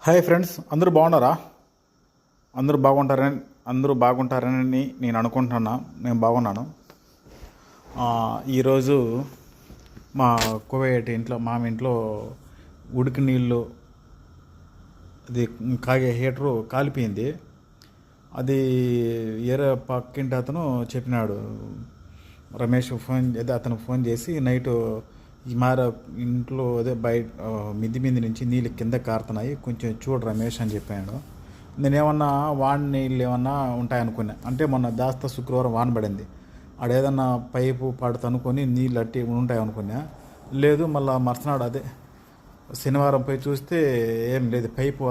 Hi friends, అందరూ బాగున్నారా? అందరూ బాగుంటారని నేను అనుకుంటున్నా. నేను బాగున్నాను. ఈరోజు మా కోవేటి ఇంట్లో ఇంట్లో ఉడికి నీళ్ళు అది కాగే హీటరు కాలిపోయింది. అది వేరే పక్కింటి అతను చెప్పినాడు, రమేష్ అతను ఫోన్ చేసి నైటు ఈ ఇంట్లో బయట మిద్ది నుంచి నీళ్ళు కింద కారుతున్నాయి, కొంచెం చూడు రమేష్ అని చెప్పాడు. నేనేమన్నా వాన్ నీళ్ళు ఏమన్నా ఉంటాయనుకున్నా. అంటే మొన్న శుక్రవారం వాన పడింది, ఆడేదన్నా పైపు పడుతు అనుకొని నీళ్ళు అట్టి ఉంటాయి అనుకున్నా. లేదు, మళ్ళీ మరుసనాడు శనివారం పోయి చూస్తే ఏం లేదు, పైపు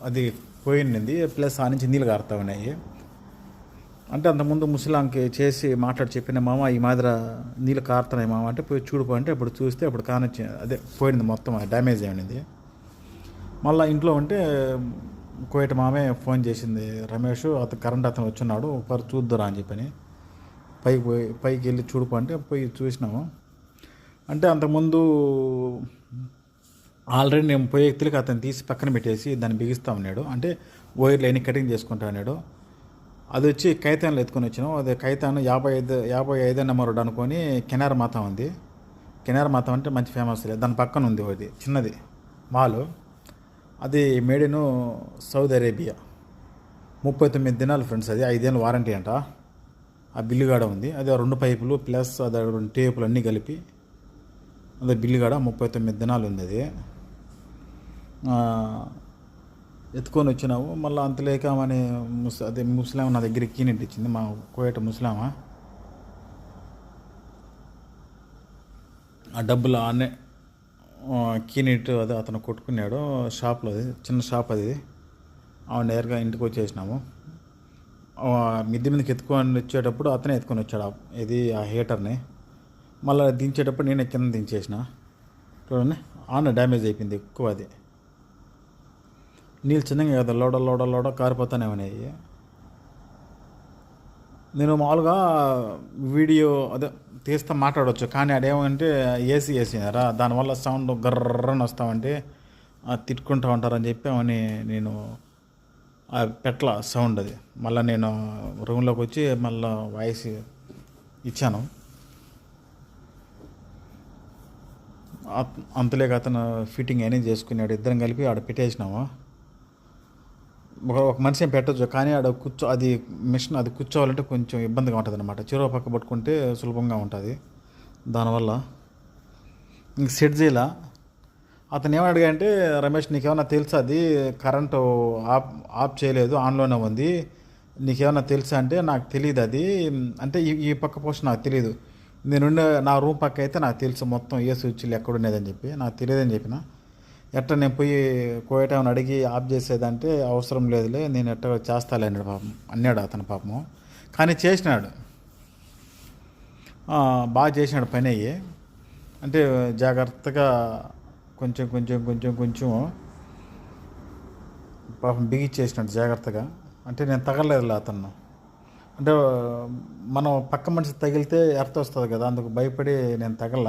అది పోయింది, ప్లస్ ఆ నుంచి నీళ్ళు కారుతా ఉన్నాయి. అంటే అంతకుముందు ముసలాంకి చేసి మాట్లాడి చెప్పిన, మామ ఈ మాదిర నీళ్ళు కారుతున్నాయి మామ అంటే, పోయి చూడుకో అంటే అప్పుడు చూస్తే అప్పుడు కానొచ్చి పోయింది, మొత్తం డ్యామేజ్ అయింది. మళ్ళీ ఇంట్లో ఉంటే కోయట మామే ఫోన్ చేసింది, రమేష్ కరెంట్ అతను వచ్చున్నాడు ఒకసారి చూద్దురా అని చెప్పని. పైకి వెళ్ళి చూడుకో అంటే పోయి చూసినాము. అంటే అంతకుముందు ఆల్రెడీ నేను పోయే వ్యక్తులకి అతను తీసి పక్కన పెట్టేసి దాన్ని బిగిస్తా ఉన్నాడు. అంటే వైర్లు అన్ని కటింగ్ చేసుకుంటా ఉన్నాడు. అది వచ్చి కైతాన్లో ఎత్తుకొని వచ్చినాం. అది కైతాన్ 55 నెంబర్ రోడ్ అనుకొని కెనార్ మాత ఉంది. కెనార్ మాత అంటే మంచి ఫేమస్ లేదు, దాని పక్కన ఉంది అది చిన్నది మాలు. అది మేడ్ ఇన్ సౌదీ అరేబియా. 39 దినాలు ఫ్రెండ్స్, అది 5 ఏళ్ళు వారంటీ అంట. ఆ బిల్లుగాడ ఉంది, అది 2 పైపులు ప్లస్ అది 2 టేపులు అన్నీ కలిపి అదే బిల్లుగాడ 39 దినాలు ఉంది. అది ఎత్తుకొని వచ్చినావు. మళ్ళీ అంతలేక అని ముస్లాం నా దగ్గర కీనెట్ ఇచ్చింది, మా కోయట ముస్లామా. ఆ డబ్బులు ఆనే కీనెట్ అదే అతను కొట్టుకున్నాడు షాప్లో, అది చిన్న షాప్ అది. నేరుగా ఇంటికి వచ్చేసినాము. మిద్ది మీదకి ఎత్తుకొని వచ్చేటప్పుడు అతనే ఎత్తుకొని వచ్చాడు ఇది ఆ హీటర్ని. మళ్ళీ దించేటప్పుడు నేను కింద దించేసిన. చూడండి, డ్యామేజ్ అయిపోయింది ఎక్కువ. అది నీళ్ళు చిన్నగా కదా, లోడ కారిపోతానే ఉన్నాయి. నేను మామూలుగా వీడియో తీస్తా మాట్లాడవచ్చు, కానీ అదేమంటే ఏసీ వేసినారా, దానివల్ల సౌండ్ గర్రని వస్తామంటే తిట్టుకుంటూ ఉంటారని చెప్పి అవన్నీ నేను పెట్ల సౌండ్. అది మళ్ళీ నేను రూమ్లోకి వచ్చి మళ్ళీ వాయిస్ ఇచ్చాను. అంతలేక అతను ఫిట్టింగ్ అనేది చేసుకున్నాడు, ఇద్దరం కలిపి ఆడ పెట్టేసినాము. ఒక మనిషి ఏం పెట్టచ్చు, కానీ ఆడ అది మిషన్ అది కూర్చోవాలంటే కొంచెం ఇబ్బందిగా ఉంటుంది అనమాట. చెరువు పక్క పట్టుకుంటే సులభంగా ఉంటుంది. దానివల్ల ఇంక సెట్ చేయాల. అతను ఏమని అడిగాడంటే, రమేష్ నీకేమన్నా తెలుసా, అది కరెంటు ఆఫ్ చేయలేదు, ఆన్లోనే ఉంది, నీకేమన్నా తెలుసా అంటే, నాకు తెలియదు అది. అంటే ఈ పక్క పోస్ట్ నాకు తెలియదు, నేనుండే నా రూమ్ పక్క అయితే నాకు తెలుసు మొత్తం ఏ స్విచ్లు ఎక్కడున్నదని చెప్పి. నాకు తెలియదని చెప్పిన. ఎట్లా నేను పోయి కోయటం అడిగి ఆఫ్ చేసేదంటే, అవసరం లేదులే నేను ఎట్ట చేస్తాలే అన్నాడు పాపం, అన్నాడు అతను పాపము. కానీ చేసినాడు, బాగా చేసినాడు పని అయ్యి. అంటే జాగ్రత్తగా కొంచెం పాపం బిగిచ్చేసినాడు జాగ్రత్తగా. అంటే నేను తగలలేదులే అతను. అంటే మనం పక్క మనిషి తగిలితే ఎర్త్ వస్తుంది కదా, అందుకు భయపడి నేను తగల.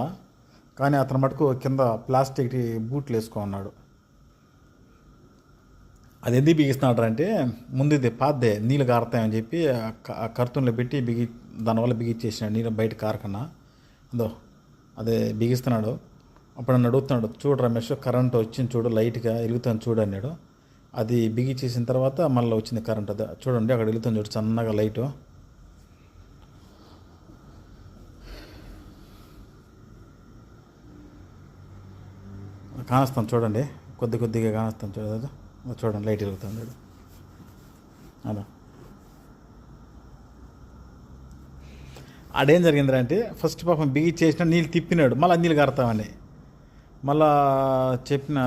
కానీ అతను మటుకు కింద ప్లాస్టిక్ బూట్లు వేసుకున్నాడు. అది ఎందుకు బిగిస్తున్నాడు అంటే, ముందు ఇది పాతదే నీళ్ళు కారుతాయని చెప్పి ఆ కర్తూన్లో పెట్టి దానివల్ల బిగిచ్చేసినాడు, నీళ్ళు బయట కారకన్నా. అదే బిగిస్తున్నాడు. అప్పుడు నన్ను అడుగుతున్నాడు, చూడు రమేష్ కరెంట్ వచ్చింది చూడు, లైట్గా వెలుగుతాను చూడు అన్నాడు. అది బిగిచ్చేసిన తర్వాత మళ్ళీ వచ్చింది కరెంట్. అది చూడండి, అక్కడ వెలుగుతుంది చూడు సన్నగా లైటు. కానొస్తాను చూడండి, కొద్దిగా కానొస్తాను చూడండి, లైట్ వెలుగుతుంది చూడు. ఆడేం జరిగిందిరా అంటే, ఫస్ట్ పాపం బిగిచ్చేసిన నీళ్ళు తిప్పినాడు, మళ్ళీ నీళ్ళు కారుతామని మళ్ళా చెప్పిన,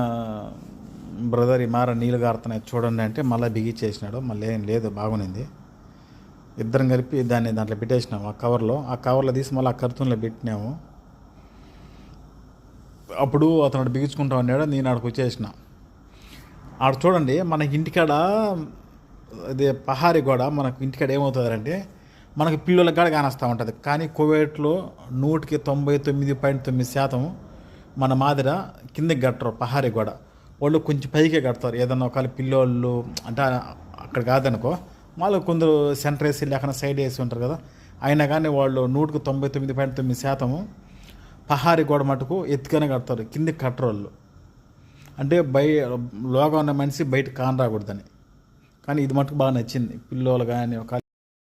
బ్రదర్ ఈ నీళ్ళు కారుతున్నాయి చూడండి అంటే మళ్ళీ బిగిచ్చేసినాడు. మళ్ళీ ఏం లేదు, బాగునింది. ఇద్దరం కలిపి దాంట్లో పెట్టేసినాము ఆ కవర్లో తీసి మళ్ళీ ఆ కర్తూన్లో పెట్టినాము. అప్పుడు అతను బిగించుకుంటా ఉన్నాడు, నేను ఆడికి వచ్చేసిన. ఆడ చూడండి, మనకి ఇంటికాడ అదే పహారీ గోడ, మనకు ఇంటికాడ ఏమవుతుందంటే మనకి పిల్లలకు కూడా కానొస్తూ ఉంటుంది. కానీ కువైట్లో 99.9% మన మాదిర కిందకి గట్టరు పహారీ గోడ. వాళ్ళు కొంచెం పైకే కడతారు. ఏదన్నా ఒకవేళ పిల్లోళ్ళు అంటే అక్కడ కాదనుకో, వాళ్ళు కొందరు సెంటర్ వేసి లేకుండా సైడ్ వేసి ఉంటారు కదా, అయినా కానీ వాళ్ళు 99.9% పహారీ గోడ మటుకు ఎత్తుగానే కడతారు, కిందికి కట్టరు వాళ్ళు. అంటే లోగా ఉన్న మనిషి బయట కాని రాకూడదని. కానీ ఇది మటుకు బాగా నచ్చింది పిల్లోలు కానీ ఒక